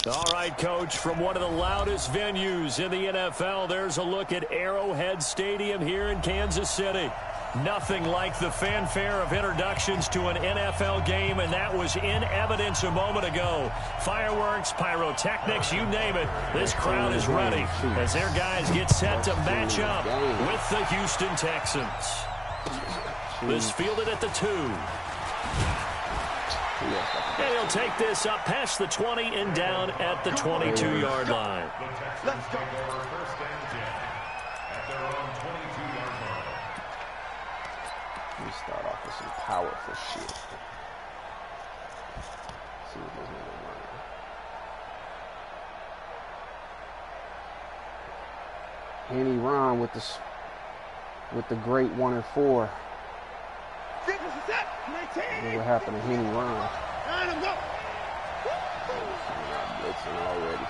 All right, Coach, from one of the loudest venues in the NFL, there's a look at Arrowhead Stadium here in Kansas City. Nothing like the fanfare of introductions to an NFL game, and that was in evidence a moment ago. Fireworks, pyrotechnics, you name it. This crowd is ready as their guys get set to match up with the Houston Texans. This fielded at the 2. And he'll take this up past the 20 and down at the 22-yard line. Let's go for first and 10 at their own 22-yard line. We start off with some powerful shit. See what this nigga running. Henny Ron with the great 1 and 4. What happened to Henny Ron? Blitzing already.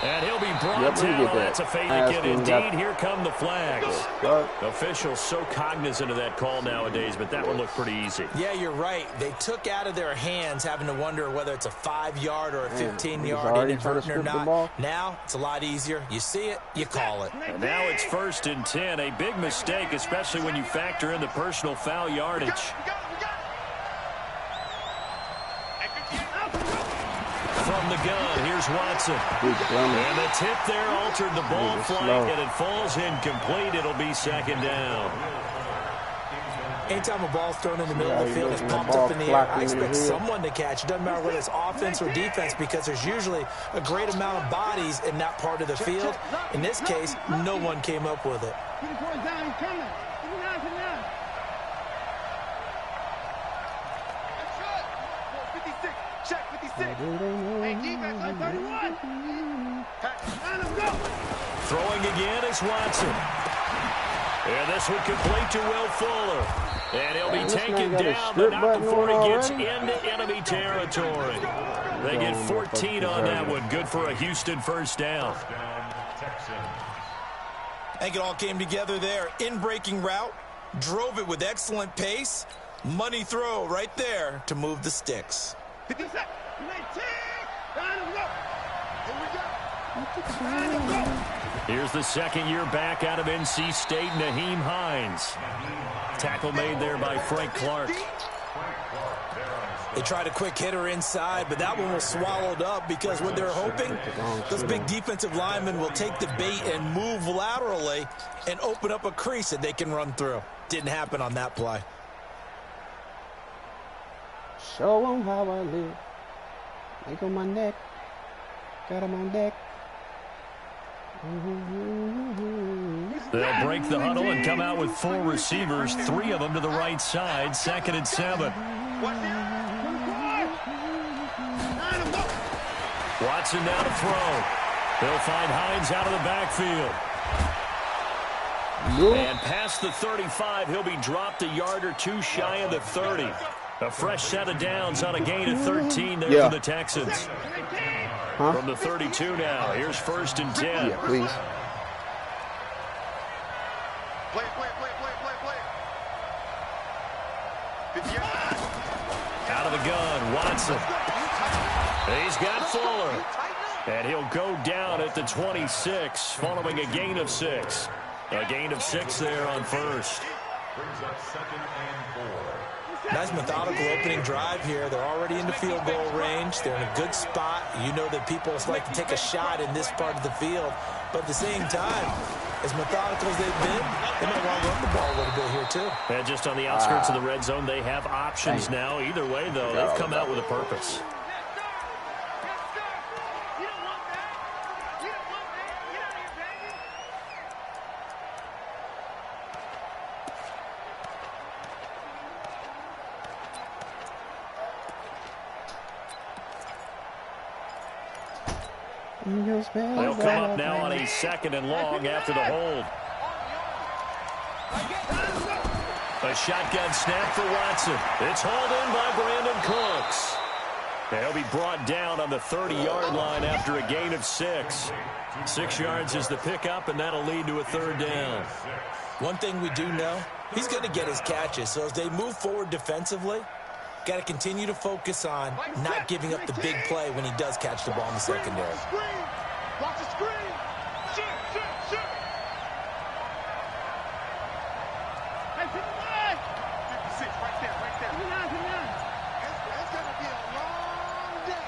And he'll be brought down. That's a fake it indeed. Here come the flags. Officials so cognizant of that call nowadays, but that one looked pretty easy. Yeah, you're right. They took out of their hands having to wonder whether it's a 5-yard or a 15-yard inadvertent or not. Now, it's a lot easier. You see it, you call it. And now it's 1st and 10. A big mistake, especially when you factor in the personal foul yardage. From the gun, here's Watson. And the tip there altered the ball flight, and it falls incomplete. It'll be 2nd down. Anytime a ball's thrown in the middle of the field, it's pumped up in the air, I expect someone to catch. It doesn't matter whether it's offense or defense, because there's usually a great amount of bodies in that part of the field. In this case, no one came up with it. Throwing again is Watson. And this one complete to Will Fuller. And he'll be taken down, but not before he gets into enemy territory. They get 14 on that one. Good for a Houston first down. I think it all came together there. In-breaking route, drove it with excellent pace. Money throw right there to move the sticks. Here's the second-year back out of NC State, Nyheim Hines. Tackle made there by Frank Clark. They tried a quick hitter inside, but that one was swallowed up because what they're hoping, those big defensive linemen will take the bait and move laterally and open up a crease that they can run through. Didn't happen on that play. Show them how I live. Leg on my neck. Got him on deck. They'll break the huddle and come out with 4 receivers, 3 of them to the right side. 2nd and 7. Watson now to throw. They'll find Hines out of the backfield. And past the 35, he'll be dropped a yard or 2 shy of the 30. A fresh set of downs on a gain of 13 there for the Texans. From the 32 now, here's 1st and 10. Yeah, please. Play. Out of the gun, Watson. He's got Fuller. And he'll go down at the 26, following a gain of 6. A gain of 6 there on 1st. Brings up 2nd and 4. Nice methodical opening drive here. They're already in the field goal range. They're in a good spot. You know that people like to take a shot in this part of the field. But at the same time, as methodical as they've been, they might want to run the ball a little bit here too. And just on the outskirts of the red zone, they have options now. Either way, though, they've come out with a purpose. They'll come up now on a 2nd and long after the hold. A shotgun snap for Watson. It's hauled in by Brandon Cooks. They'll be brought down on the 30-yard line after a gain of 6. 6 yards is the pickup, and that'll lead to a 3rd down. One thing we do know, he's going to get his catches. So as they move forward defensively, Got to continue to focus on not giving up the big play when he does catch the ball in the secondary. Watch the screen. Shoot, shoot, shoot. Hey, 55. 56, right there, right there. 59, 59. It's going to be a long day.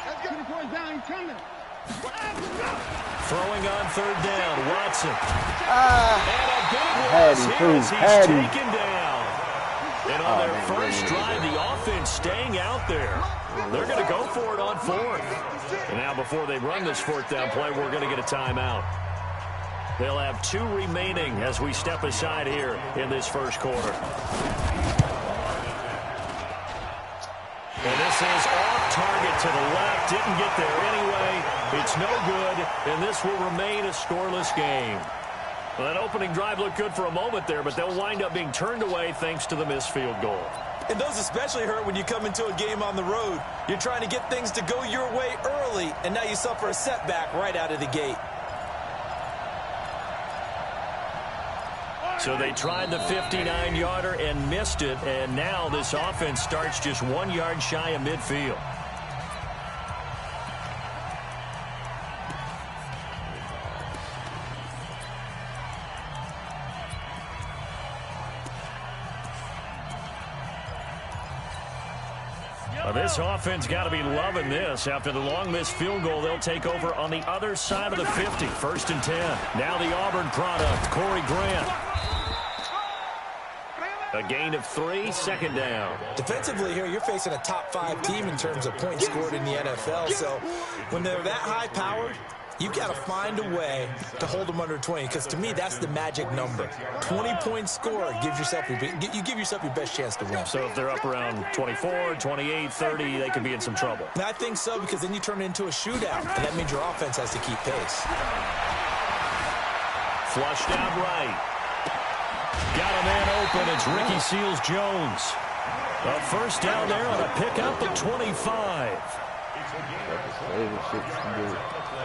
Let's get the point down. He's coming. Throwing on third down, Watson. And a big Had loss him, here too. as he's Had him. taken down. And on their first drive, the offense staying out there. They're going to go for it on fourth. And now before they run this fourth down play, we're going to get a timeout. They'll have 2 remaining as we step aside here in this first quarter. And this is off target to the left. Didn't get there anyway. It's no good, and this will remain a scoreless game. Well, that opening drive looked good for a moment there, but they'll wind up being turned away thanks to the missed field goal. And those especially hurt when you come into a game on the road. You're trying to get things to go your way early, and now you suffer a setback right out of the gate. So they tried the 59-yarder and missed it, and now this offense starts just 1 yard shy of midfield. This offense got to be loving this. After the long missed field goal, they'll take over on the other side of the 50. 1st and 10. Now the Auburn product, Corey Grant. A gain of 3, 2nd down. Defensively here, you're facing a top 5 team in terms of points scored in the NFL. So when they're that high-powered, you've got to find a way to hold them under 20, because to me, that's the magic number. 20-point score gives yourself you give yourself your best chance to win. So if they're up around 24, 28, 30, they could be in some trouble. And I think so, because then you turn it into a shootout, and that means your offense has to keep pace. Flushed out right. Got a man open. It's Ricky Seals-Jones. A first down there on a pickup of 25.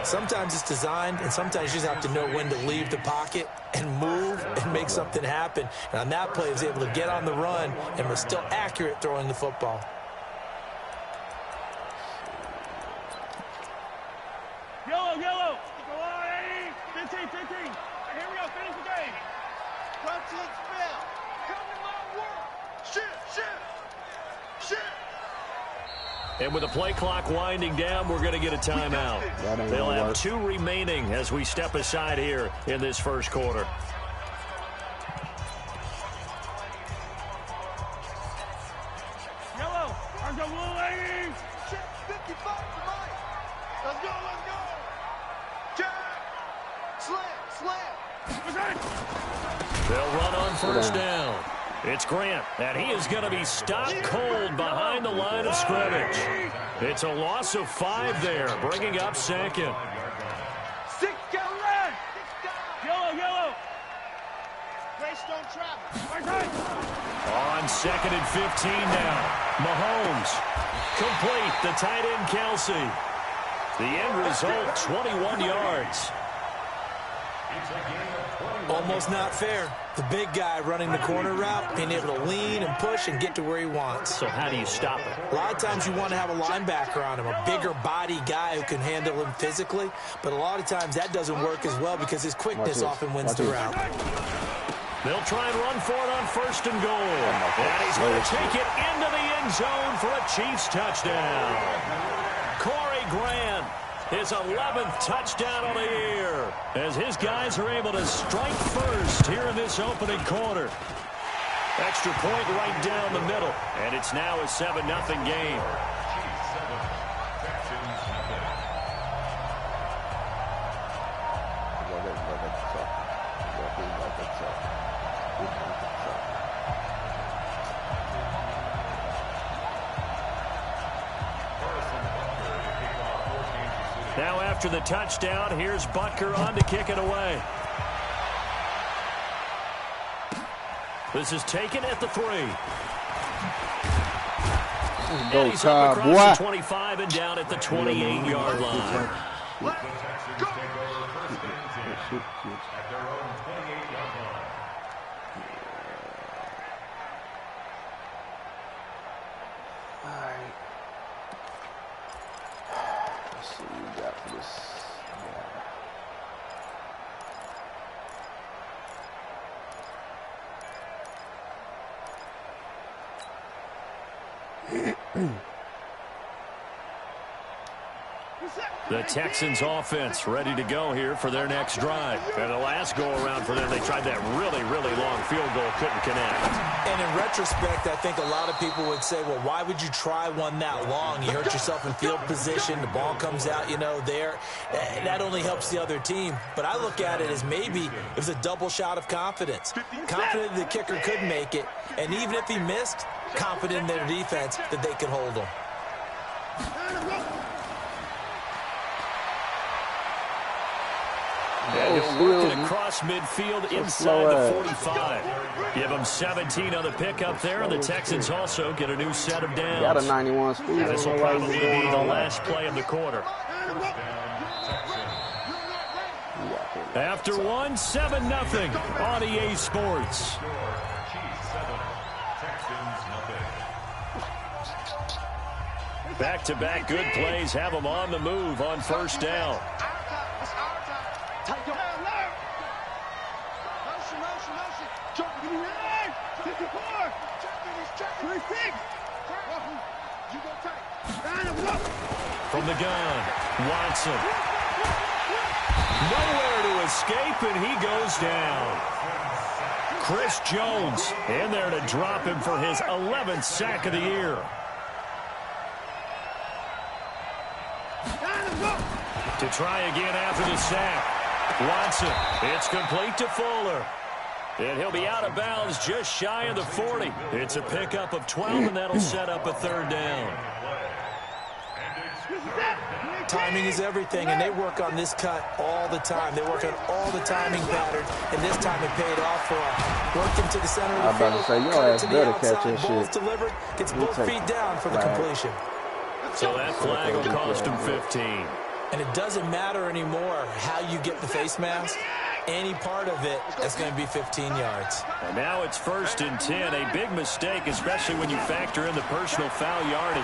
Sometimes it's designed, and sometimes you just have to know when to leave the pocket and move and make something happen. And on that play, he was able to get on the run and was still accurate throwing the football. Yellow, yellow. Go on, 15, 15. Here we go. Finish the game. Run to spell. Come to my work. Shoot, shoot, shoot. And with the play clock winding down, we're going to get a timeout. They'll have 2 remaining as we step aside here in this first quarter. Yellow. Let's go, Blue Ladies. 55 to Mike. Let's go, let's go. Jack. Slam, slam. They'll run on first down. It's Grant, and he is going to be stopped cold behind the line of scrimmage. It's a loss of 5 there, bringing up 2nd. 6 down red. Yellow, yellow. Greystone travel. On 2nd and 15 now. Mahomes. Complete. The tight end, Kelsey. The end result, 21 yards. Almost not fair. The big guy running the corner route, being able to lean and push and get to where he wants. So how do you stop it? A lot of times you want to have a linebacker on him, a bigger body guy who can handle him physically. But a lot of times that doesn't work as well because his quickness often wins the route. They'll try and run for it on 1st and goal. And he's going to take it into the end zone for a Chiefs touchdown. Corey Grant. His 11th touchdown of the year as his guys are able to strike first here in this opening quarter. Extra point right down the middle, and it's now a 7-0 game. Now after the touchdown, here's Butker on to kick it away. This is taken at the 3. Go, he's up boy. across the 25 and down at the 28-yard line. Alright. Let's see what we got for this. The Texans offense ready to go here for their next drive. And the last go-around for them, they tried that really, really long field goal, couldn't connect. And in retrospect, I think a lot of people would say, well, why would you try one that long? You hurt yourself in field position. The ball comes out, you know, there. That only helps the other team. But I look at it as maybe it was a double shot of confidence. Confident the kicker could make it. And even if he missed, confident in their defense that they could hold him. And he'll work it across midfield inside the 45. Give them 17 on the pickup there, and the Texans also get a new set of downs. Got a 91 speed. This will probably be the last play of the quarter. After one, 7-0 on EA Sports. Back-to-back good plays have them on the move on first down. From the gun, Watson. Nowhere to escape, and he goes down. Chris Jones in there to drop him for his 11th sack of the year. To try again after the sack. Watson, it's complete to Fuller. And he'll be out of bounds just shy of the 40. It's a pickup of 12, and that'll set up a third down. Timing is everything, and they work on this cut all the time. They work on all the timing patterns, and this time it paid off for them. Working to the center of the field. I'm about to say, your ass better catch that shit. Ball's delivered, gets both feet down for the completion. So that flag will cost him 15. And it doesn't matter anymore how you get the face mask. Any part of it, that's going to be 15 yards. And now it's 1st and 10. A big mistake, especially when you factor in the personal foul yardage.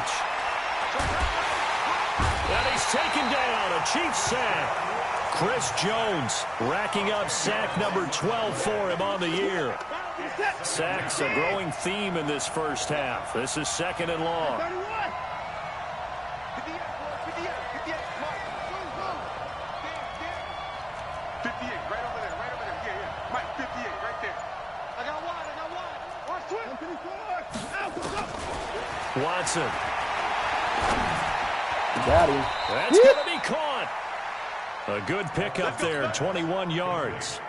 And he's taken down, a Chiefs sack. Chris Jones racking up sack number 12 for him on the year. Sacks a growing theme in this first half. This is 2nd and long. Watson. Got him. That's going to be caught. A good pickup there, 21 yards.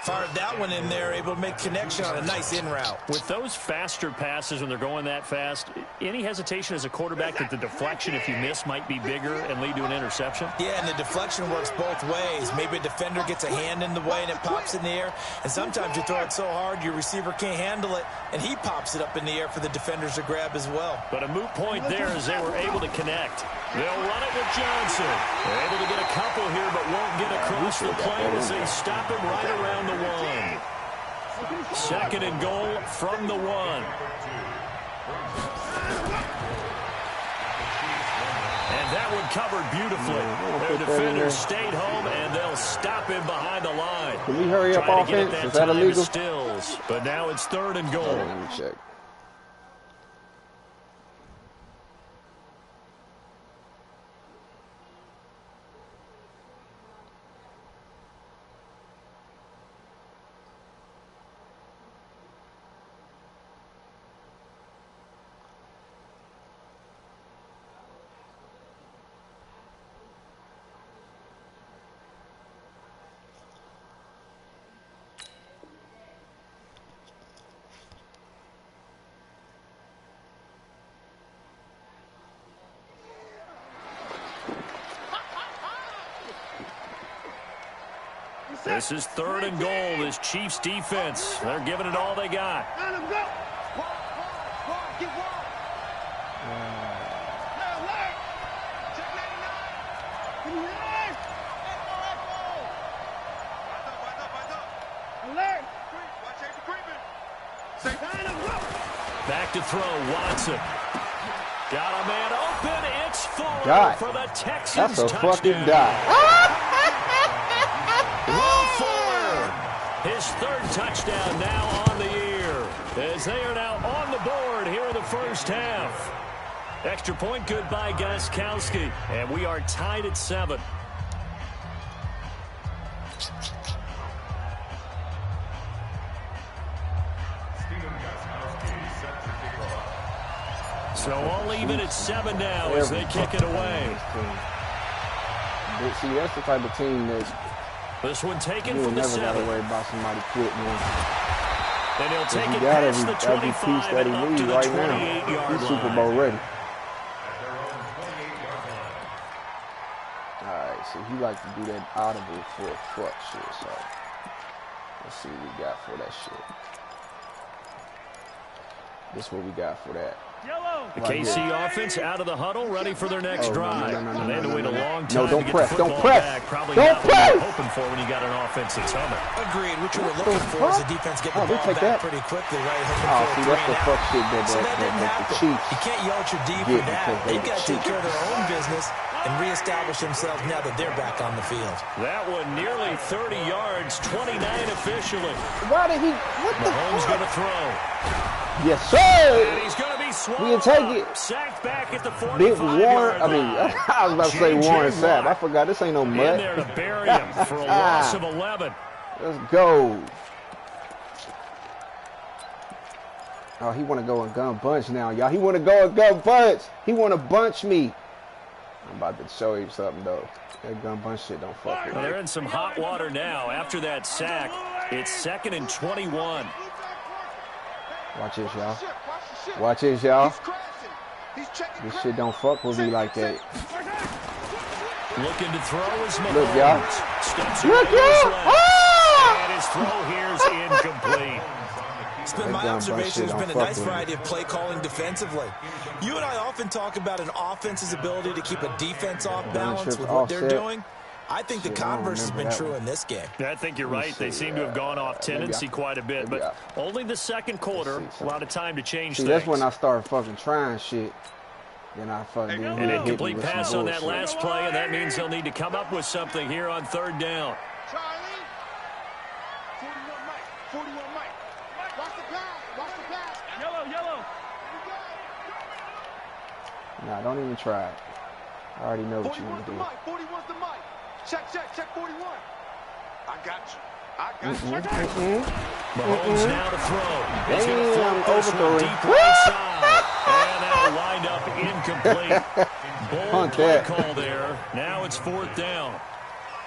Fired that one in there, able to make connection on a nice in route. With those faster passes when they're going that fast, any hesitation as a quarterback that the deflection, if you miss, might be bigger and lead to an interception? Yeah, and the deflection works both ways. Maybe a defender gets a hand in the way and it pops in the air. And sometimes you throw it so hard your receiver can't handle it, and he pops it up in the air for the defenders to grab as well. But a moot point there as they were able to connect. They'll run it with Johnson. They're able to get a couple here, but won't get across the plane as they stop him right around the 1. 2nd and goal from the 1. And that one covered beautifully. Their defenders stayed home, and they'll stop him behind the line. Can we hurry up offense? Is that illegal? Stills, but now it's 3rd and goal. Let me check. This is 3rd and goal. This Chiefs defense, they're giving it all they got. Back to throw, Watson. Got a man open. It's Fuller God. for the Texans. That's a touchdown. fucking die. Will Fuller, his third touchdown now on the year, as they are now on the board here in the first half. Extra point good by Gostkowski, and we are tied at 7. So all even at 7 now as they kick it away. See, that's the type of team that This one taken you from the never got to 7. worry about somebody quitting. And he'll take He it got past the every piece 25 that and he up to needs the right now. 28-yard He's line. Super Bowl ready. All right, so he like to do that audible for a fuck shit. So let's see what we got for that shit. This is what we got for that. Yellow. The Right KC here. offense out of the huddle, ready for their next Oh, no, drive. no, no, no, And they had to no, wait no, a no. long No, time don't to get press, the don't football press. back. Probably Don't not what you were press. hoping for when you got an offense that's humming. Agreed. What you were What looking the for is fuck? the defense getting Oh, the they ball take back that? pretty quickly, right? Hoping Oh, for a see, that's 3 the and fuck out. shit that So that didn't the happen. Chiefs You can't yell at your D for get that. because they They've the got to take Chiefs. care of their own business and reestablish themselves now that they're back on the field. That one nearly 30 yards, 29 officially. Why did he? What the Mahomes fuck? going to throw. Yes, And sir. he's going to be He swallowed can take up. it. Sacked back at the Big 45-yard Warren. I mean, line. I was about to say J.J. Warren Sapp. I Watt forgot this ain't no in mud. there to bury him for a loss of 11. Let's go. Oh, he want to go and gun bunch now, y'all. He want to go and gun bunch. He want to bunch me. I'm about to show you something, though. That gun bunch shit don't fuck with Well, me. they're in some hot water now. After that sack, it's 2nd and 21. Watch this, y'all. Watch this, y'all. He's crashing. He's checking This shit don't fuck with me like that. Looking to throw is Mahomes. Look, y'all. Steps Look, away his y'all. left. Ah! And his throw here is incomplete. It's been That my gun bunch observation. shit There's don't been a fuck nice with me. variety of play calling defensively. You and I often talk about an offense's ability to keep a defense off balance trips with what they're offset. doing. I think the Shit, I don't converse has been remember that true one. in this game. I think you're right. They seem to have gone off tendency quite a bit, maybe but only the second quarter. Let's see A lot of time to change See, things. that's when I start fucking trying shit. Then I fucking An hit me incomplete with some pass on that bullshit. last play, and that means they'll need to come up with something here on 3rd down. Charlie. 41 Mike. 41 Mike. Watch the pass. Watch the pass. Yellow, yellow. Nah, don't even try it. I already know what you 41's want to the do. Mike. 41's the Mike. Check 41. I got you. I got you. Mahomes now to throw. He's going to Damn, float this one overthrowing. deep right side. And that'll wind up incomplete. Bold Punt play that. call there. Now it's 4th down.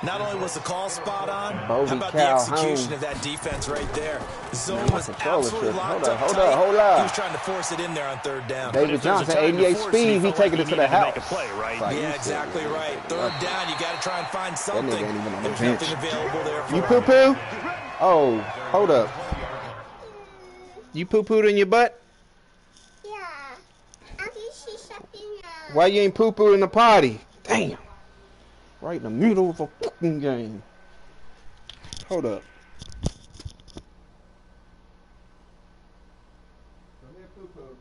Not only was the call spot on, Bobby how about the Calhoun. execution of that defense right there? The zone Man, my was controller absolutely tripping. locked Hold up up, hold tight. up, hold up. He was trying to force it in there on 3rd down. David If there's a Johnson, time to 88 force it, speed. He felt taking like it to needed the house. make a play, right? Like, Yeah, you exactly said, right. 3rd down, you got to try and find nigga something. ain't even on the There's bench. nothing available there for You him. poo-poo? Oh, hold up. You poo-pooed in your butt? Yeah. I can see something now. Why you ain't poo-pooed in the potty? Damn. Right in the middle of a fucking game. Hold up. Go ahead, poo-poo.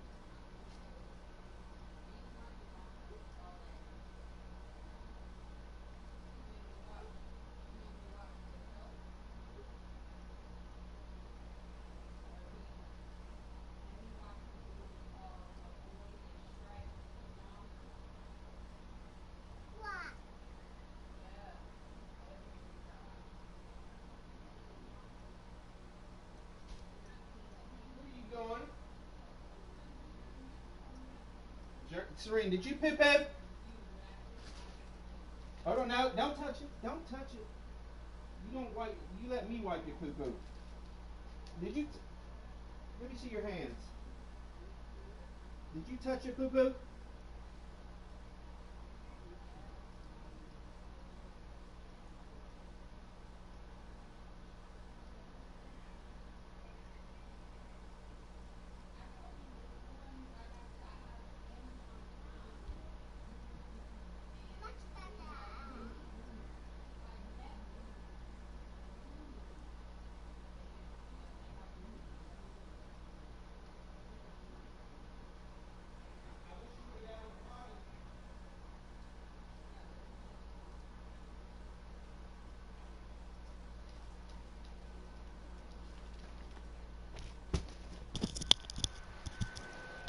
What? Where you going? Serene, did you poo-poo? Hold on, no, don't touch it. Don't touch it. You don't wipe. You let me wipe your poo-poo. Did you? Let me see your hands. Did you touch your poo-poo? What's that?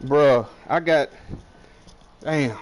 Bruh, I got... Damn.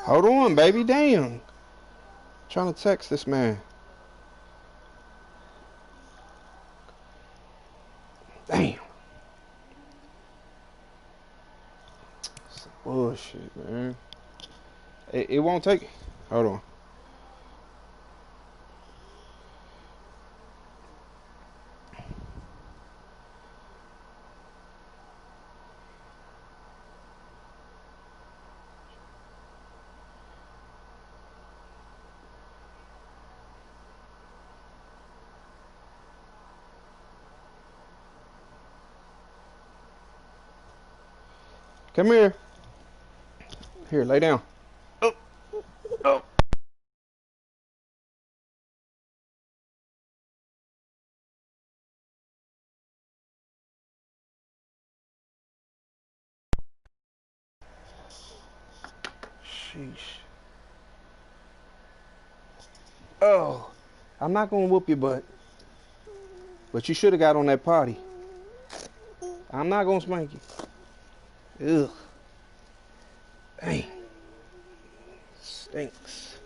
Hold on, baby. Damn. Trying to text this man. Damn. Some bullshit, man. It won't take... Hold on. Come here. Here, lay down. Oh. Oh. Sheesh. Oh. I'm not going to whoop your butt. But you should have got on that potty. I'm not going to spank you. Ugh. Dang. Stinks.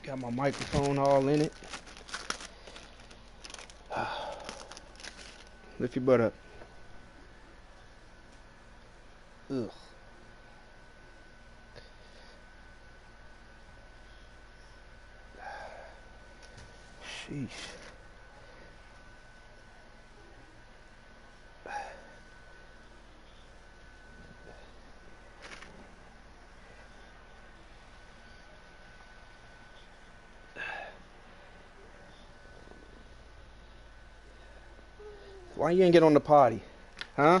Got my microphone all in it. Lift your butt up. Ugh. Sheesh. Why you ain't get on the potty? Huh?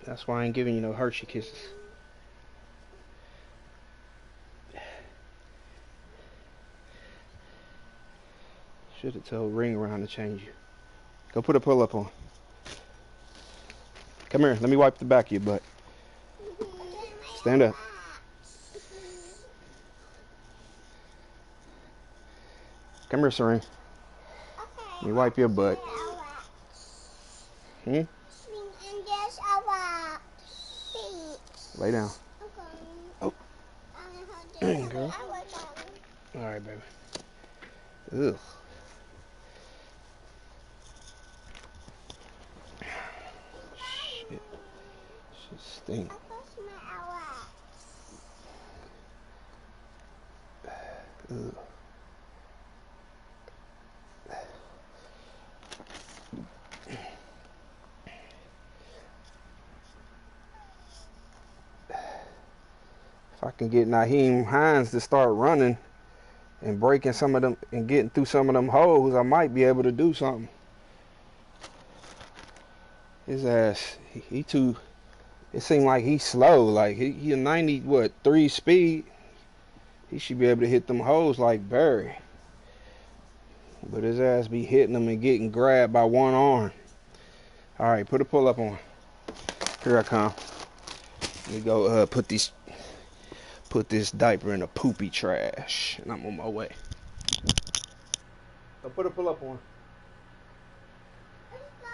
That's why I ain't giving you no Hershey kisses. Should have told Ring Around to change you. Go put a pull-up on. Come here, let me wipe the back of your butt. Stand up. Come here, Serene. Let me wipe your butt. Hmm? Lay down. Oh. Girl. All right, baby. Ugh. Shit. Shit stinks. Ugh. If I can get Nyheim Hines to start running and breaking some of them and getting through some of them holes, I might be able to do something. His ass, he too, it seemed like he's slow. Like he a 93 speed. He should be able to hit them holes like Barry. But his ass be hitting them and getting grabbed by one arm. All right, put a pull up on. Here I come. Let me go put this diaper in the poopy trash, and I'm on my way. Go put a pull up on.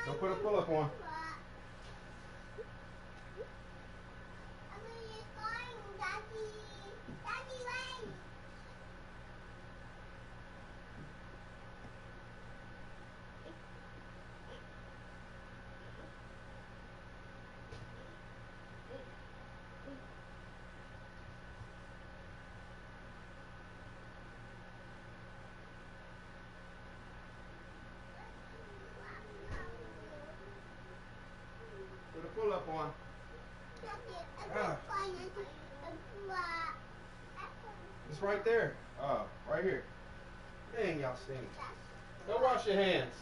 Go put a pull up on. Put a pull up on. It's right there. Oh, right here. Dang, y'all stink. Go wash your hands.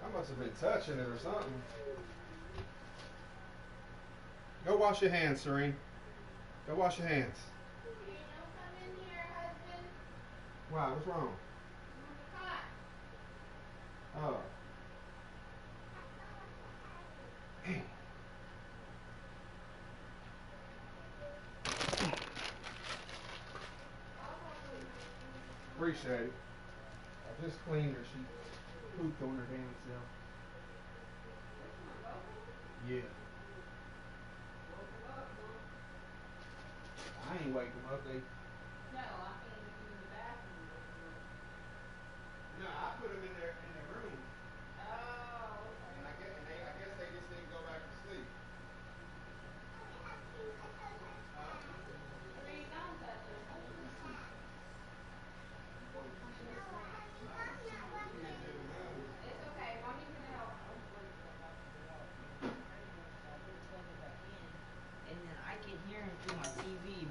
I must have been touching it or something. Go wash your hands, Serene. Go wash your hands. Wow, what's wrong? Oh. Appreciate it. I just cleaned her. She pooped on her damn self. Yeah. I ain't wake them up. They. No, I put them in the bathroom. No, I put them in their room. Oh. Okay. And I guess they just didn't go back to sleep.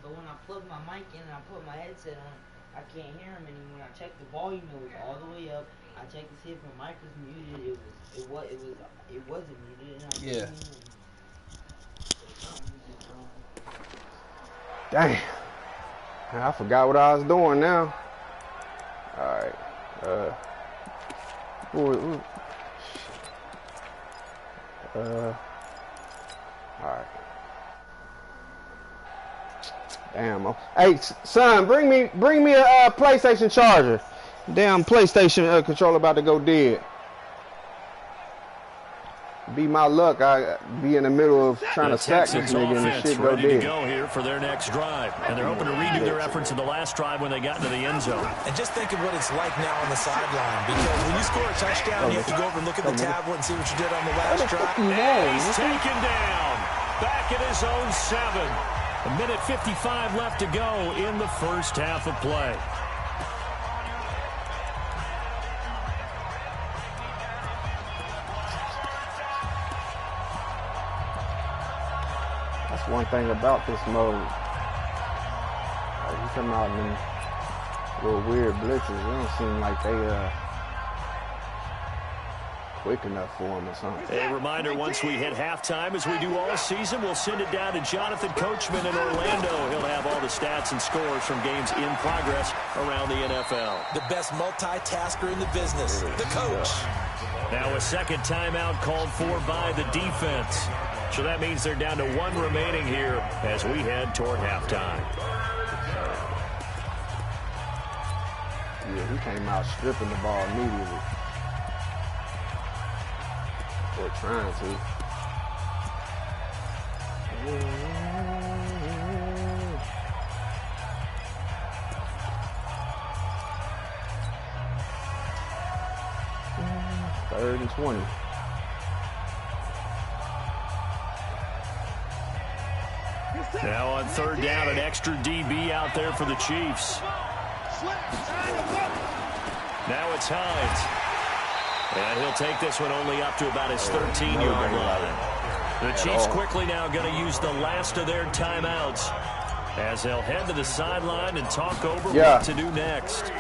But when I plug my mic in and I put my headset on, I can't hear him anymore. I checked the volume; it was all the way up. I checked to see if my mic was muted. It wasn't muted. And I Yeah. Dang. I forgot what I was doing now. All right. All right. Damn. Hey, son, bring me a PlayStation charger. Damn PlayStation controller about to go dead. Be my luck, I be in the middle of trying to sack this nigga and the shit go ready dead. To go here for their next drive, and they're hoping to redo their efforts in the last drive when they got into the end zone. And just think of what it's like now on the sideline, because when you score a touchdown, you have to go over and look at the tablet and see what you did on the last drive. And he's taken down, back at his own 7. A minute 55 left to go in the first half of play. That's one thing about this mode. You come out in them little weird blitzes, it don't seem like they quick enough for them or something. A reminder, once we hit halftime, as we do all season, we'll send it down to Jonathan Coachman in Orlando. He'll have all the stats and scores from games in progress around the NFL. The best multitasker in the business, the coach. Now a second timeout called for by the defense. So that means they're down to 1 remaining here as we head toward halftime. Yeah, he came out stripping the ball immediately. Or trying to. Third and 20. Now on third down, an extra DB out there for the Chiefs. Now it's Hines. And he'll take this one only up to about his 13-yard line. The Chiefs quickly now going to use the last of their timeouts as they'll head to the sideline and talk over what to do next.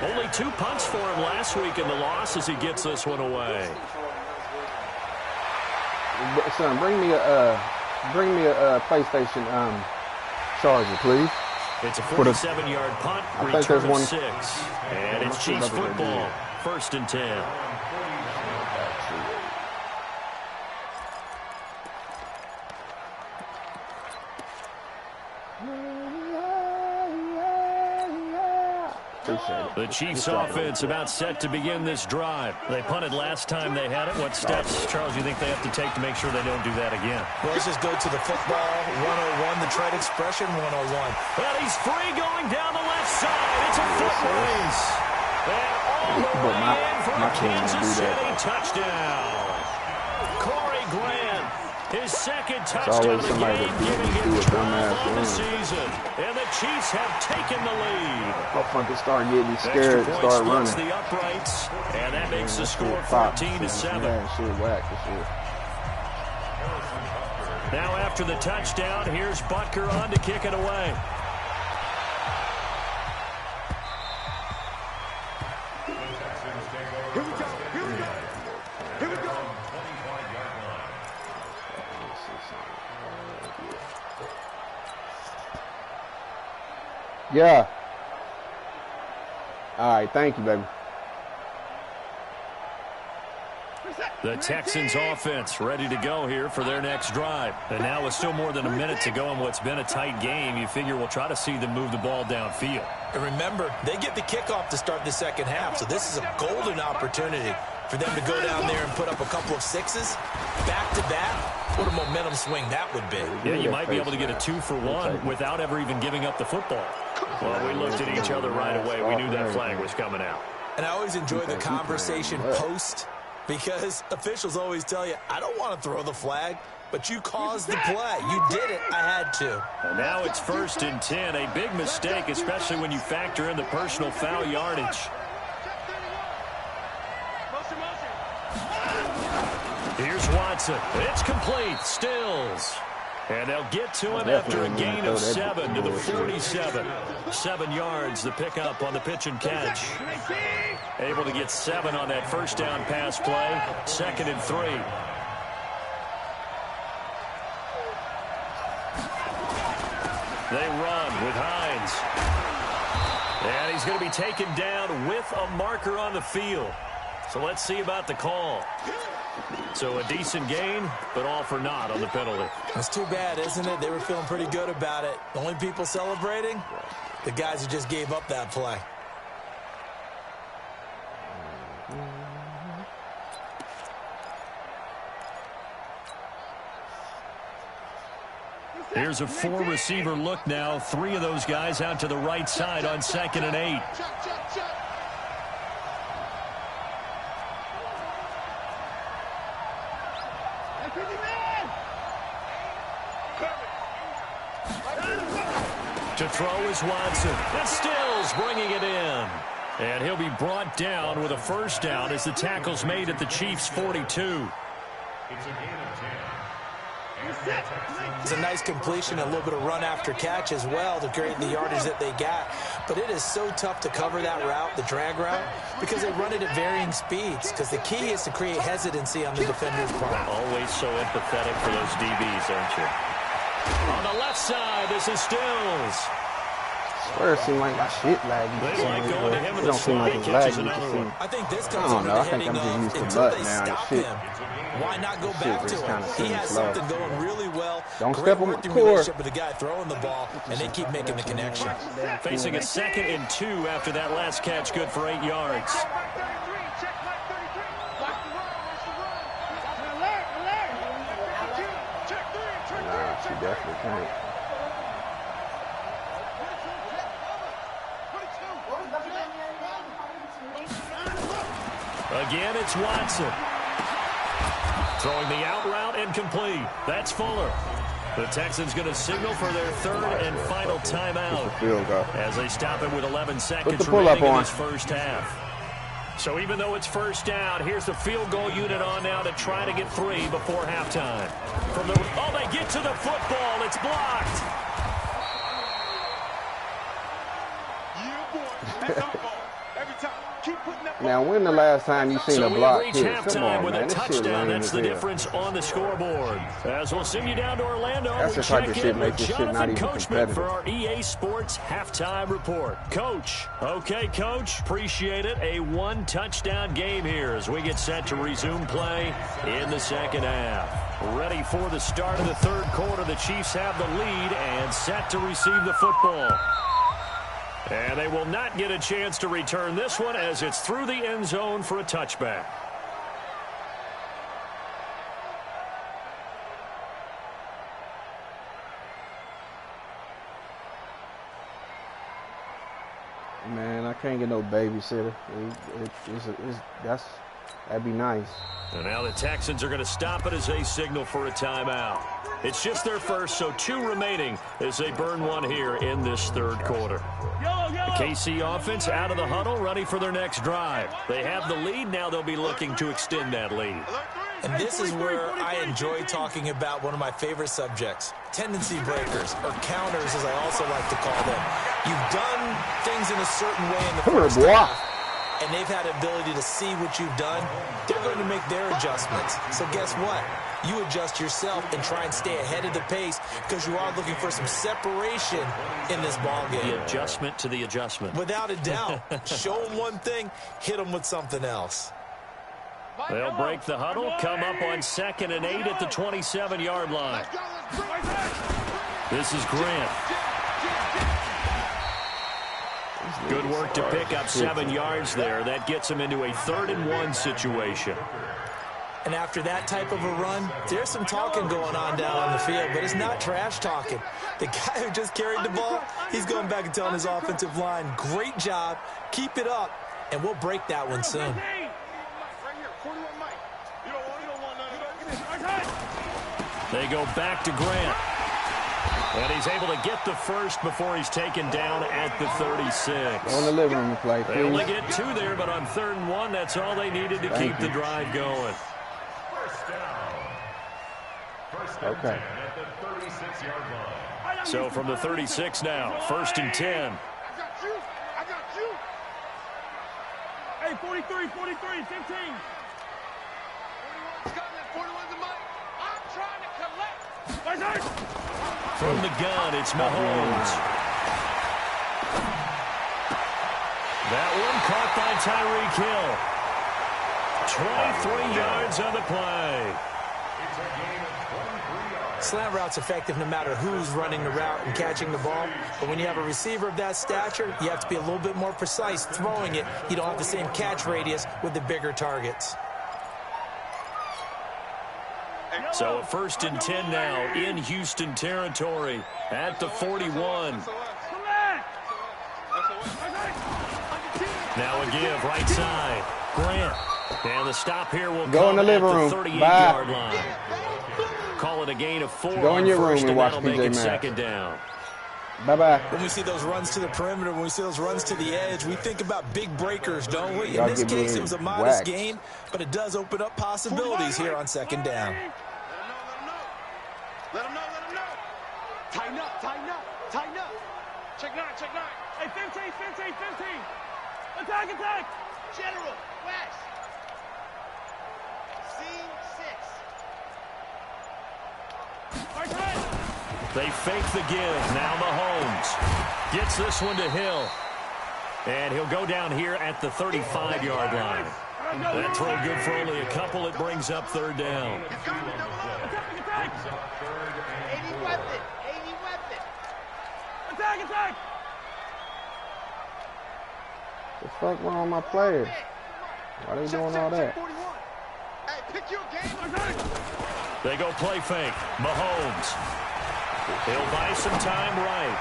Only 2 punts for him last week in the loss as he gets this one away. Son, bring me a PlayStation charger, please. It's a 47-yard punt, return of 6. And it's Chiefs football, 1st and 10. The Chiefs offense about set to begin this drive. They punted last time they had it. What steps, Charles, you think they have to take to make sure they don't do that again? Well, let's just go to the football 101, the trade expression 101. Well, he's free going down the left side. It's a foot race. And all the way in for a Kansas City touchdown. Corey Grant, his second touchdown of the game, giving him 12 on the season. And the Chiefs have taken the lead. Motherfuckers start getting scared and start running. The uprights, and that makes the score 14-7. Now after the touchdown, here's Butker on to kick it away. Here we go. Here we go. Here we go. Yeah. All right, thank you, baby. The Texans offense ready to go here for their next drive. And now with still more than a minute to go in what's been a tight game, you figure we'll try to see them move the ball downfield. And remember, they get the kickoff to start the second half, so this is a golden opportunity for them to go down there and put up a couple of sixes back-to-back. What a momentum swing that would be. Yeah, you might be able to get a 2-for-1 without ever even giving up the football. Well, we looked at each other right away. We knew that flag was coming out. And I always enjoy the conversation post, because officials always tell you, I don't want to throw the flag, but you caused the play. You did it. I had to. And now it's 1st and 10. A big mistake, especially when you factor in the personal foul yardage. Here's Watson. It's complete. Stills. And they'll get to him after a gain of 7 to the 47. 7 yards, the pickup on the pitch and catch. Able to get 7 on that first down pass play. 2nd and 3. They run with Hines. And he's going to be taken down with a marker on the field. So let's see about the call. So a decent gain, but all for naught on the penalty. That's too bad, isn't it? They were feeling pretty good about it. The only people celebrating, the guys who just gave up that play. Here's a 4-receiver look now. 3 of those guys out to the right side on 2nd and 8. To throw is Watson. And Stills bringing it in. And he'll be brought down with a first down as the tackle's made at the Chiefs' 42. It's a nice completion, a little bit of run after catch as well to create the yardage that they got. But it is so tough to cover that route, the drag route, because they run it at varying speeds. Because the key is to create hesitancy on the defender's part. Always so empathetic for those DBs, aren't you? On the left side, this is Stills. I swear it seemed like my shit laggy. They like going to him in It the don't seem slot. like He it's catches laggy. another one. I think this I comes don't under know. the I think heading I'm just of used to until butt they now and stop shit. him. Why not go Shit back just to kinda him? He seems has slow. something going really well. Don't Great step on my working core. relationship with the guy throwing the ball, and they keep making the connection. Facing a 2nd and 2 after that last catch, good for 8 yards. Nah, she definitely can't. Again, it's Watson. Throwing the out route and complete. That's Fuller. The Texans going to signal for their 3rd and final timeout Field goal. as they stop it with 11 seconds pull-up remaining in on. this first half. So even though it's first down, here's the field goal unit on now to try to get 3 before halftime. Oh, they get to the football. It's blocked. Now, when the last time you seen So a we block reach hit? Come halftime on, with man. a This shit touchdown. lame That's as the hell. difference on the scoreboard. As we'll send you down to Orlando, That's we the type check of shit in make with this shit not Jonathan even Coachman competitive. for our EA Sports halftime report. Coach, okay, Coach, appreciate it. A 1-touchdown game here as we get set to resume play in the second half. Ready for the start of the third quarter. The Chiefs have the lead and set to receive the football. And they will not get a chance to return this one as it's through the end zone for a touchback. Man, I can't get no babysitter. That'd be nice. And now the Texans are going to stop it as they signal for a timeout. It's just their first, so 2 remaining as they burn 1 here in this third quarter. The KC offense out of the huddle, ready for their next drive. They have the lead. Now they'll be looking to extend that lead. And this is where I enjoy talking about one of my favorite subjects, tendency breakers, or counters as I also like to call them. You've done things in a certain way in the first half. and they've had the ability to see what you've done, they're going to make their adjustments. So guess what? You adjust yourself and try and stay ahead of the pace because you are looking for some separation in this ball game. The adjustment to the adjustment. Without a doubt. Show them one thing, hit them with something else. They'll break the huddle, come up on 2nd and 8 at the 27-yard line. This is Grant. Good work to pick up 7 yards there. That gets him into a 3rd and 1 situation. And after that type of a run, there's some talking going on down on the field, but it's not trash talking. The guy who just carried the ball, he's going back and telling his offensive line, great job, keep it up, and we'll break that one soon. They go back to Grant. And he's able to get the first before he's taken down at the 36. Go in the living room play, please. They only get 2 there, but on 3rd and 1, that's all they needed to keep the drive going. Okay. So from the 36 now, 1st and 10. I got you. Hey, 43, 15. 41's coming, 41's a mic. I'm trying to collect. From the gun, it's Mahomes. That one caught by Tyreek Hill. 23 yards on the play. Slant route's effective no matter who's running the route and catching the ball. But when you have a receiver of that stature, you have to be a little bit more precise throwing it. You don't have the same catch radius with the bigger targets. So a 1st and 10 now in Houston territory at the 41. Now a give right side. Grant. And the stop here will go in the living room. 38-yard line. Call it a gain of 4. Go in your room and watch PJ Masks. 2nd down. Bye-bye. When we see those runs to the perimeter, when we see those runs to the edge, we think about big breakers, don't we? In this case, it was a modest gain, but it does open up possibilities here on 2nd down. Let him know. Tighten up. Check 9. Hey, 15. Attack. General, West. Scene 6. They fake the give. Now Mahomes gets this one to Hill. And he'll go down here at the 35-yard line. That throw good for only a couple. It brings up 3rd down. 80 weapon. Attack. The fuck wrong with my players? Why they doing all that? Hey, pick your game. They go play fake. Mahomes. He'll buy some time right.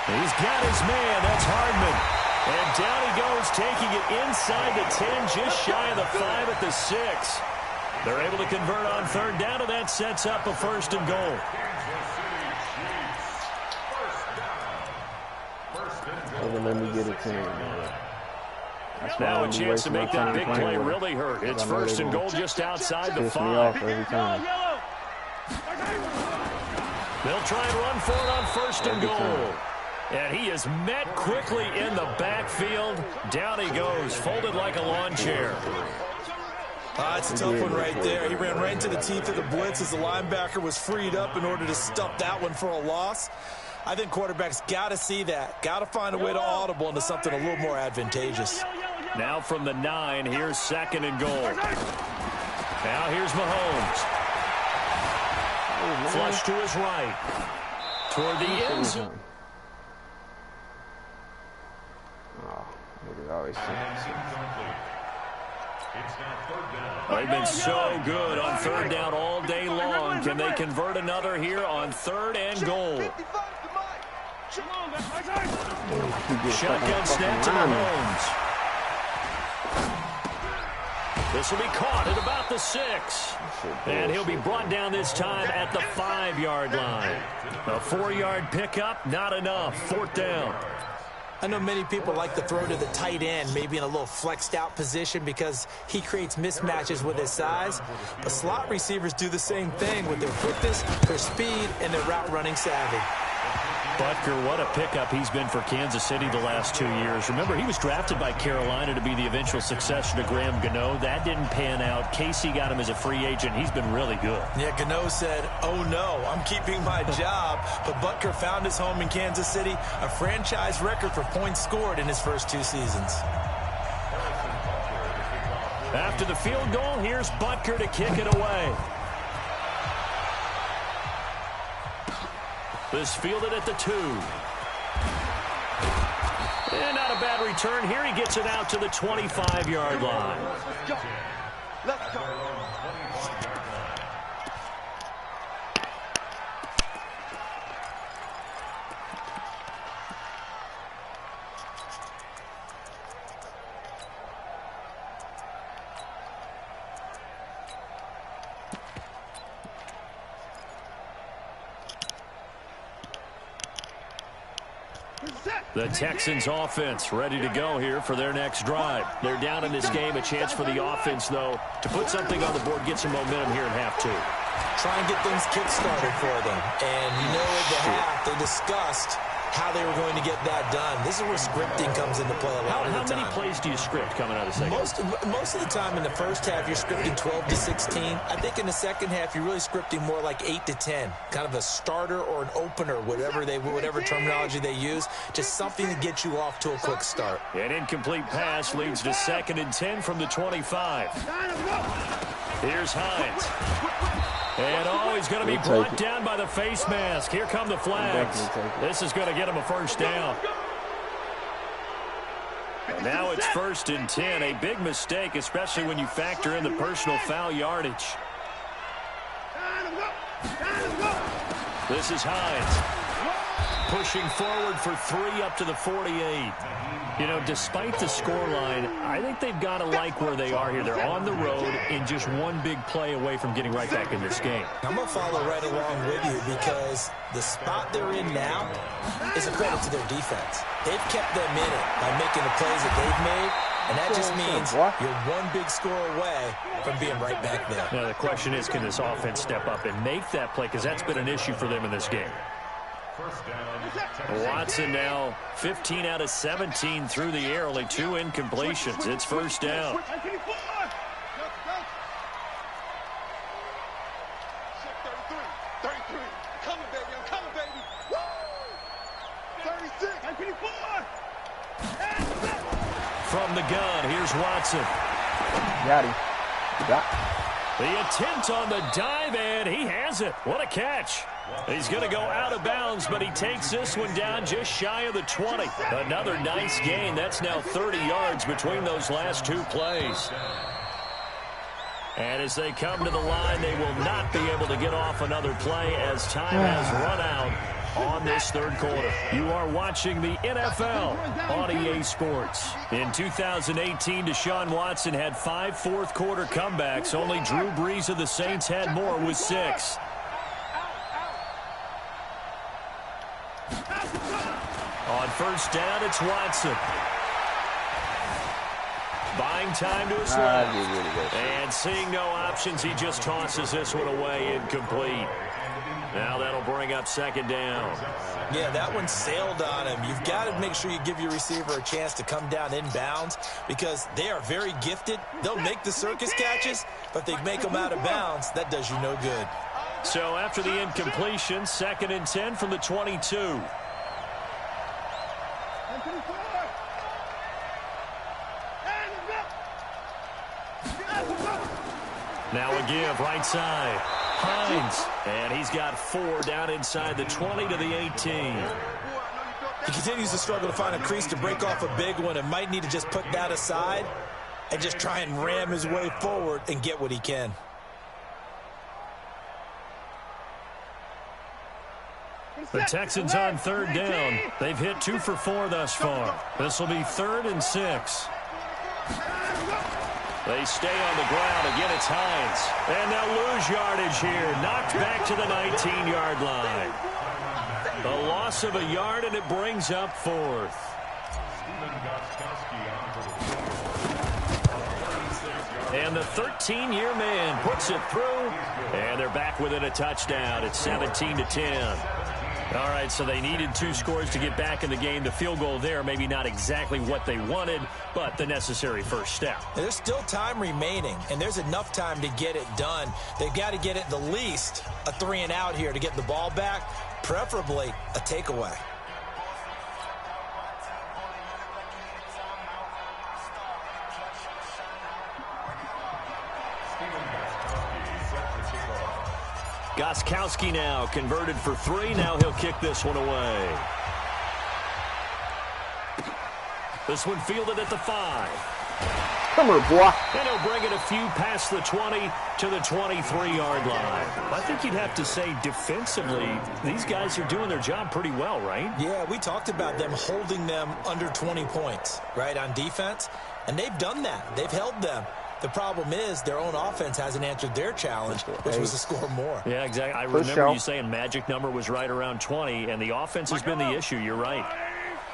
He's got his man. That's Hardman. And down he goes, taking it inside the 10, just shy of the 5 at the 6. They're able to convert on 3rd down, and that sets up a 1st and goal. Let me get it to him, man. Now a chance to make that big play really hurt. It's 1st and goal just outside the 5. Every time. They'll try and run for it on 1st and goal. And he is met quickly in the backfield. Down he goes, folded like a lawn chair. That's a tough one right there. He ran right into the teeth of the blitz as the linebacker was freed up in order to stuff that one for a loss. I think quarterbacks got to see that. Got to find a way to audible into something a little more advantageous. Now from the 9, here's 2nd and goal. Now here's Mahomes. Flush to his right. Toward the end zone. They've been so good on 3rd down all day long. Can they convert another here on 3rd and goal? Shotgun snap to Mahomes. This will be caught at about the 6. And he'll be brought down this time at the 5-yard line. A 4-yard pickup, not enough. 4th down. I know many people like to throw to the tight end, maybe in a little flexed out position because he creates mismatches with his size. But slot receivers do the same thing with their quickness, their speed, and their route running savvy. Butker, what a pickup he's been for Kansas City the last 2 years. Remember, he was drafted by Carolina to be the eventual successor to Graham Gano. That didn't pan out. Casey got him as a free agent. He's been really good. Yeah, Gano said, oh no, I'm keeping my job. But Butker found his home in Kansas City, a franchise record for points scored in his first 2 seasons. After the field goal, here's Butker to kick it away. This fielded at the 2. And not a bad return. Here he gets it out to the 25-yard line. Let's go. Let's go. The Texans offense ready to go here for their next drive. They're down in this game. A chance for the offense, though, to put something on the board, get some momentum here in half 2. Try and get things kick-started for them. And you know at the half, they discussed how they were going to get that done. This is where scripting comes into play a lot of the time. How many plays do you script coming out of the second? Most of the time in the first half, you're scripting 12 to 16. I think in the second half, you're really scripting more like 8 to 10. Kind of a starter or an opener, whatever terminology they use. Just something to get you off to a quick start. An incomplete pass leads to 2nd and 10 from the 25. Here's Hines. And he's going to be brought down by the face mask. Here come the flags. This is going to get him a first down. And now it's 1st and 10. A big mistake, especially when you factor in the personal foul yardage. This is Hines. Pushing forward for 3 up to the 48. You know, despite the scoreline, I think they've got to like where they are here. They're on the road and just one big play away from getting right back in this game. I'm going to follow right along with you because the spot they're in now is a credit to their defense. They've kept them in it by making the plays that they've made, and that just means you're one big score away from being right back there. Now, the question is, can this offense step up and make that play? Because that's been an issue for them in this game. Watson now 15 out of 17 through the air, only 2 incompletions. It's 1st down. From the gun, here's Watson. Got him. The attempt on the dive, and he has it. What a catch. He's going to go out of bounds, but he takes this one down just shy of the 20. Another nice gain. That's now 30 yards between those last 2 plays. And as they come to the line, they will not be able to get off another play as time has run out on this 3rd quarter. You are watching the NFL on EA Sports. In 2018, Deshaun Watson had 5 fourth-quarter comebacks. Only Drew Brees of the Saints had more with 6. On 1st down, it's Watson. Buying time to his left. And seeing no options, he just tosses this one away incomplete. Now that'll bring up 2nd down. Yeah, that one sailed on him. You've got to make sure you give your receiver a chance to come down inbounds because they are very gifted. They'll make the circus catches, but if they make them out of bounds, that does you no good. So after the incompletion, 2nd and 10 from the 22. Now a give, right side. Hines, and he's got 4 down inside the 20 to the 18. He continues to struggle to find a crease to break off a big one and might need to just put that aside and just try and ram his way forward and get what he can. The Texans on 3rd down. They've hit 2 for 4 thus far. This will be 3rd and 6. They stay on the ground. Again, it's Hines. And they'll lose yardage here. Knocked back to the 19-yard line. A loss of a yard, and it brings up 4th. And the 13-year man puts it through. And they're back within a touchdown. It's 17-10. All right, so they needed 2 scores to get back in the game. The field goal there, maybe not exactly what they wanted, but the necessary first step. There's still time remaining, and there's enough time to get it done. They've got to get at the least a 3-and-out here to get the ball back, preferably a takeaway. Gostkowski now converted for 3. Now he'll kick this one away. This one fielded at the 5. Come here, boy. And he'll bring it a few past the 20 to the 23-yard line. I think you'd have to say defensively, these guys are doing their job pretty well, right? Yeah, we talked about them holding them under 20 points, right, on defense. And they've done that. They've held them. The problem is their own offense hasn't answered their challenge, which was to score more. Yeah, exactly. I remember you saying magic number was right around 20, and the offense has been the issue. You're right.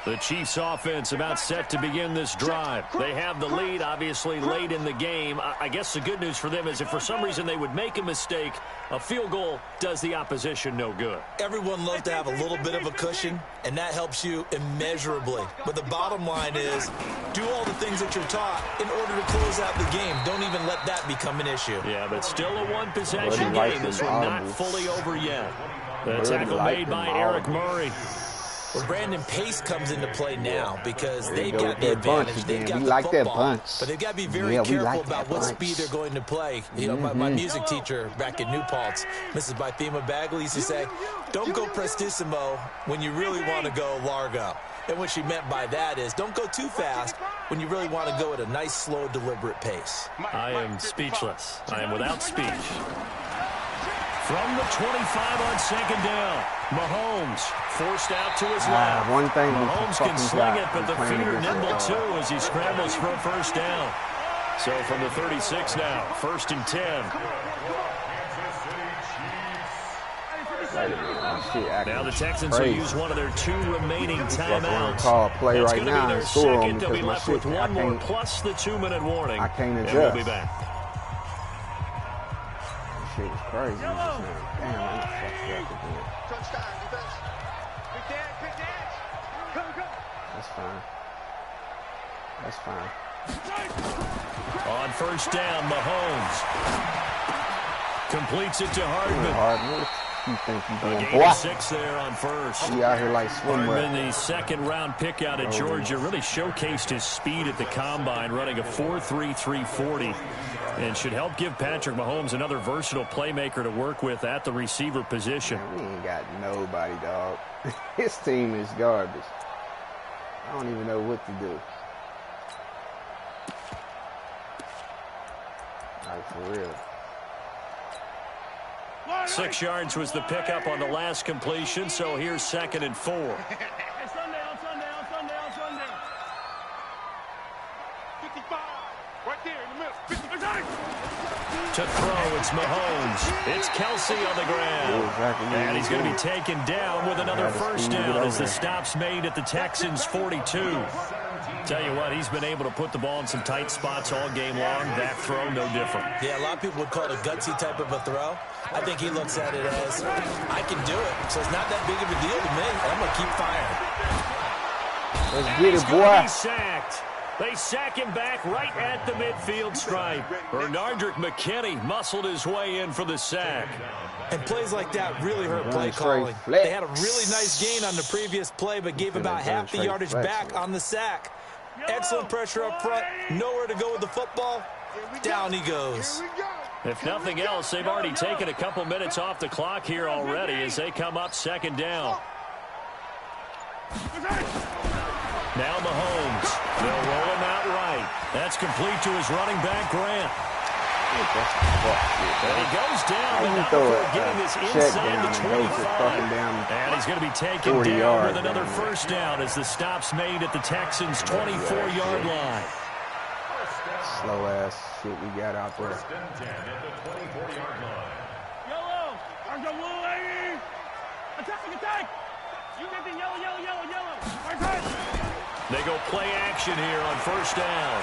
The Chiefs offense about set to begin this drive. They have the lead, obviously, late in the game. I guess the good news for them is if for some reason they would make a mistake, a field goal does the opposition no good. Everyone loves to have a little bit of a cushion, and that helps you immeasurably. But the bottom line is do all the things that you're taught in order to close out the game. Don't even let that become an issue. Yeah, but still a one-possession game. This one not fully over yet. The tackle made by Eric Murray. Well, Brandon, pace comes into play now because they've got the advantage. They've got the football, but they've got to be very careful about what speed they're going to play. You know, my music teacher back at New Paltz, Mrs. Bythema Bagley, used to say, don't go prestissimo when you really want to go largo. And what she meant by that is don't go too fast when you really want to go at a nice, slow, deliberate pace. I am speechless. I am without speech. From the 25 on second down, Mahomes forced out to his left. One thing Mahomes can sling it, but the feet are nimble too as he scrambles for a first down. So from the 36 now, 1st and 10. Now the Texans will use one of their 2 remaining timeouts. That's going to be their second. They'll be left with 1 more plus the 2-minute warning. I can't adjust. And we'll be back. Shit was crazy. Damn, I fucked up again. Touchdown, defense. Big dance. Come. That's fine. That's fine. On first down, Mahomes completes it to Hardman. You think you doing, gain of 6 there on first. He out here like swimwear. Hardman, the second-round pick out of Georgia, really showcased his speed at the combine, running a 4.3 340, and should help give Patrick Mahomes another versatile playmaker to work with at the receiver position. Man, we ain't got nobody, dog. His team is garbage. I don't even know what to do. Like, for real. 6 yards was the pickup on the last completion, so here's 2nd and 4. Sundown. 55. Right there in the middle. 55. To throw, it's Mahomes. It's Kelsey on the ground. And he's going to be taken down with another first down as the stop's made at the Texans' 42. Tell you what, he's been able to put the ball in some tight spots all game long. That throw, no different. Yeah, a lot of people would call it a gutsy type of a throw. I think he looks at it as, I can do it. So it's not that big of a deal to me. I'm going to keep firing. Let's get it, boy. He's sacked. They sack him back right at the midfield stripe. Bernardrick McKinney muscled his way in for the sack. And plays like that really hurt play calling. They had a really nice gain on the previous play, but gave about half the yardage back on the sack. Excellent pressure up front. Nowhere to go with the football. Down he goes. If nothing else, they've already taken a couple minutes off the clock here already as they come up 2nd down. Now Mahomes. They'll roll him out right. That's complete to his running back, Grant. And he goes down and getting this inside the 25. And he's going to be taken down with another first down as the stop's made at the Texans' 24-yard line. Slow ass shit we got out there. Yellow. Arms up, blue, lady. Attack. You get the yellow. They go play action here on first down.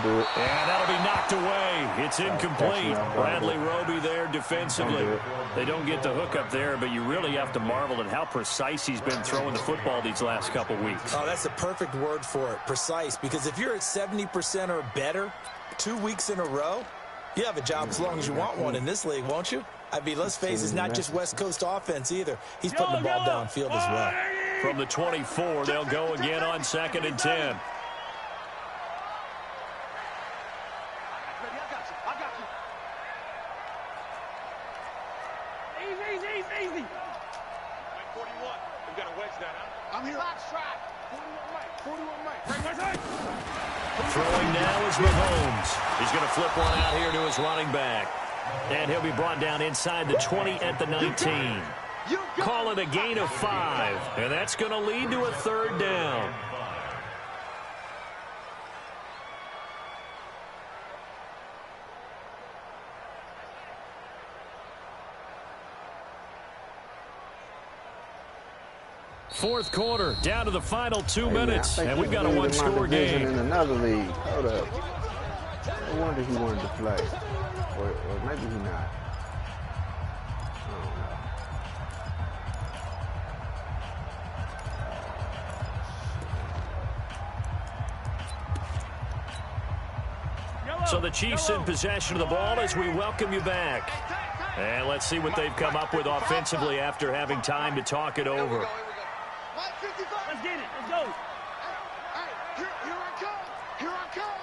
do it. And that'll be knocked away. It's incomplete. Bradley Roby there defensively. They don't get the hook up there, but you really have to marvel at how precise he's been throwing the football these last couple weeks. Oh, that's the perfect word for it, precise. Because if you're at 70% or better 2 weeks in a row, you have a job as long as you want one in this league, won't you? I mean, let's face it, it's not just West Coast offense either. He's putting the ball downfield as well. From the 24, they'll go again on 2nd and 10. Easy. 41. We've got to wedge that out. I'm here. Box track. 41 Mike. Throwing now is Mahomes. He's going to flip one out here to his running back. And he'll be brought down inside the 20 at the 19. Call it a gain of 5. And that's going to lead to a 3rd down. Fourth quarter, down to the final 2 minutes, and we've got a one-score game. In another league. Hold up. No wonder he wanted to play. Or maybe he not. I don't know. So the Chiefs in possession of the ball as we welcome you back. And let's see what they've come up with offensively after having time to talk it over. Let's get it. Let's go. Here I come.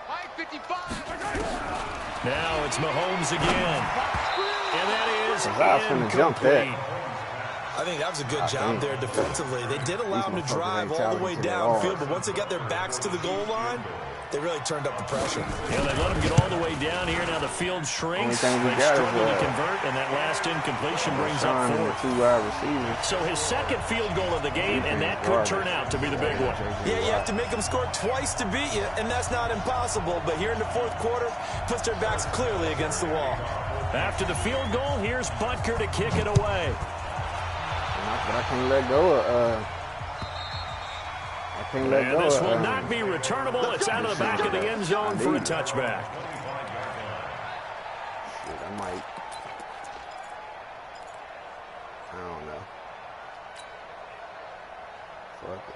Mike 55. Now it's Mahomes again. And that is incomplete. I think that was a good job there defensively. They did allow him to drive all the way downfield, but once they got their backs to the goal line, they really turned up the pressure. Yeah, they let him get all the way down here. Now the field shrinks. They struggle to convert, and that last incompletion brings up 4th. 2 wide receivers. So his 2nd field goal of the game, and that could turn out to be the big one. Yeah, you have to make them score twice to beat you, and that's not impossible. But here in the 4th quarter, puts their backs clearly against the wall. After the field goal, here's Butker to kick it away. But I can't let go of And this will not be returnable. It's out of the back of the end zone for a touchback. Shit, I don't know. Fuck it.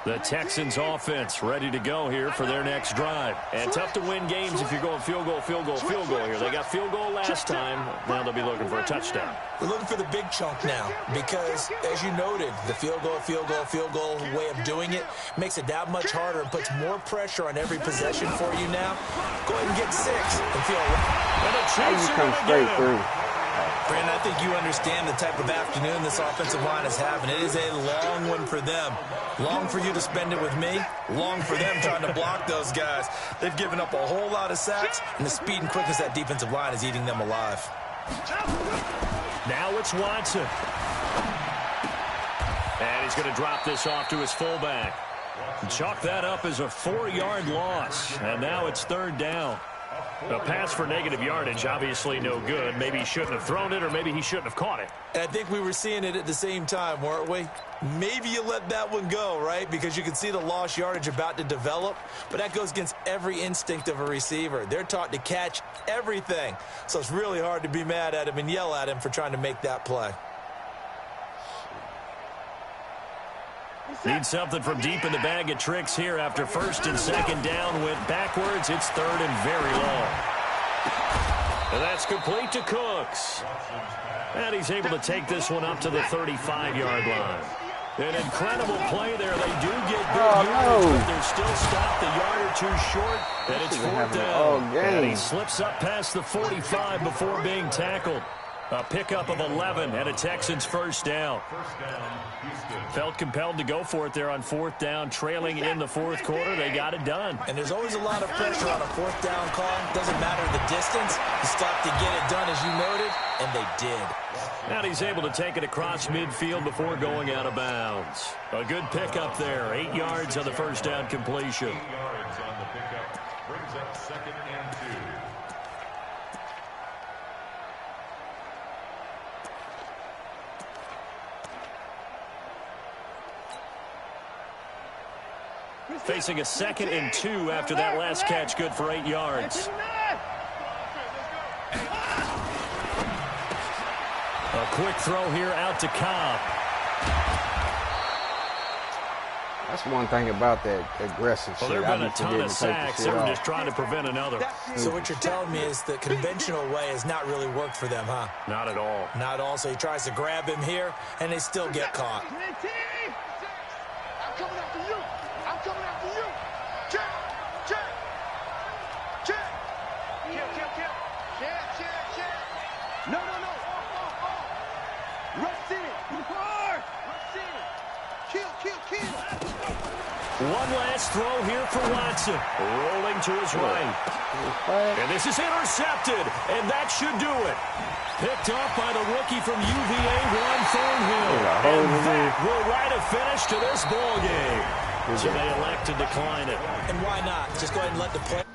The Texans offense ready to go here for their next drive. And tough to win games if you're going field goal here. They got field goal last time. Now they'll be looking for a touchdown. We're looking for the big chunk now because, as you noted, the field goal way of doing it makes it that much harder and puts more pressure on every possession for you now. Go ahead and get 6 and feel And the Chiefs come straight through. Brandon, I think you understand the type of afternoon this offensive line is having. It is a long one for them. Long for you to spend it with me. Long for them trying to block those guys. They've given up a whole lot of sacks, and the speed and quickness of that defensive line is eating them alive. Now it's Watson. And he's going to drop this off to his fullback. Chalk that up as a 4-yard loss. And now it's 3rd down. A pass for negative yardage, obviously no good. Maybe he shouldn't have thrown it, or maybe he shouldn't have caught it. And I think we were seeing it at the same time, weren't we? Maybe you let that one go, right? Because you can see the lost yardage about to develop. But that goes against every instinct of a receiver. They're taught to catch everything. So it's really hard to be mad at him and yell at him for trying to make that play. Need something from deep in the bag of tricks here after 1st and 2nd down. Went backwards. It's 3rd and very long. And that's complete to Cooks. And he's able to take this one up to the 35-yard line. An incredible play there. They do get good yardage, but they're still stopped a yard or 2 short. And it's 4th down. And he slips up past the 45 before being tackled. A pickup of 11 and a Texans 1st down. Felt compelled to go for it there on 4th down, trailing in the 4th quarter. They got it done. And there's always a lot of pressure on a 4th down call. Doesn't matter the distance. You stop to get it done, as you noted, and they did. And he's able to take it across midfield before going out of bounds. A good pickup there. 8 yards on the 1st down completion. 8 yards on the pickup. Brings up 2nd and 2. Facing a 2nd and 2 after that last catch, good for 8 yards. A quick throw here out to Cobb. That's one thing about that aggressive Well, shit. there have been a ton of sacks. They were just trying to prevent another. So what you're telling me is the conventional way has not really worked for them, huh? Not at all. Not at all. So he tries to grab him here, and they still get caught. I'm coming after you. I'm coming after you. Check. Check. Check. Kill. Check. No. Rush in. Rush in. Kill. One last throw here for Watson. Rolling to his right. And this is intercepted. And that should do it. Picked off by the rookie from UVA, Juan Thornhill. And that will write a finish to this ball game. So they elect to decline it. And why not? Just go ahead and let the play.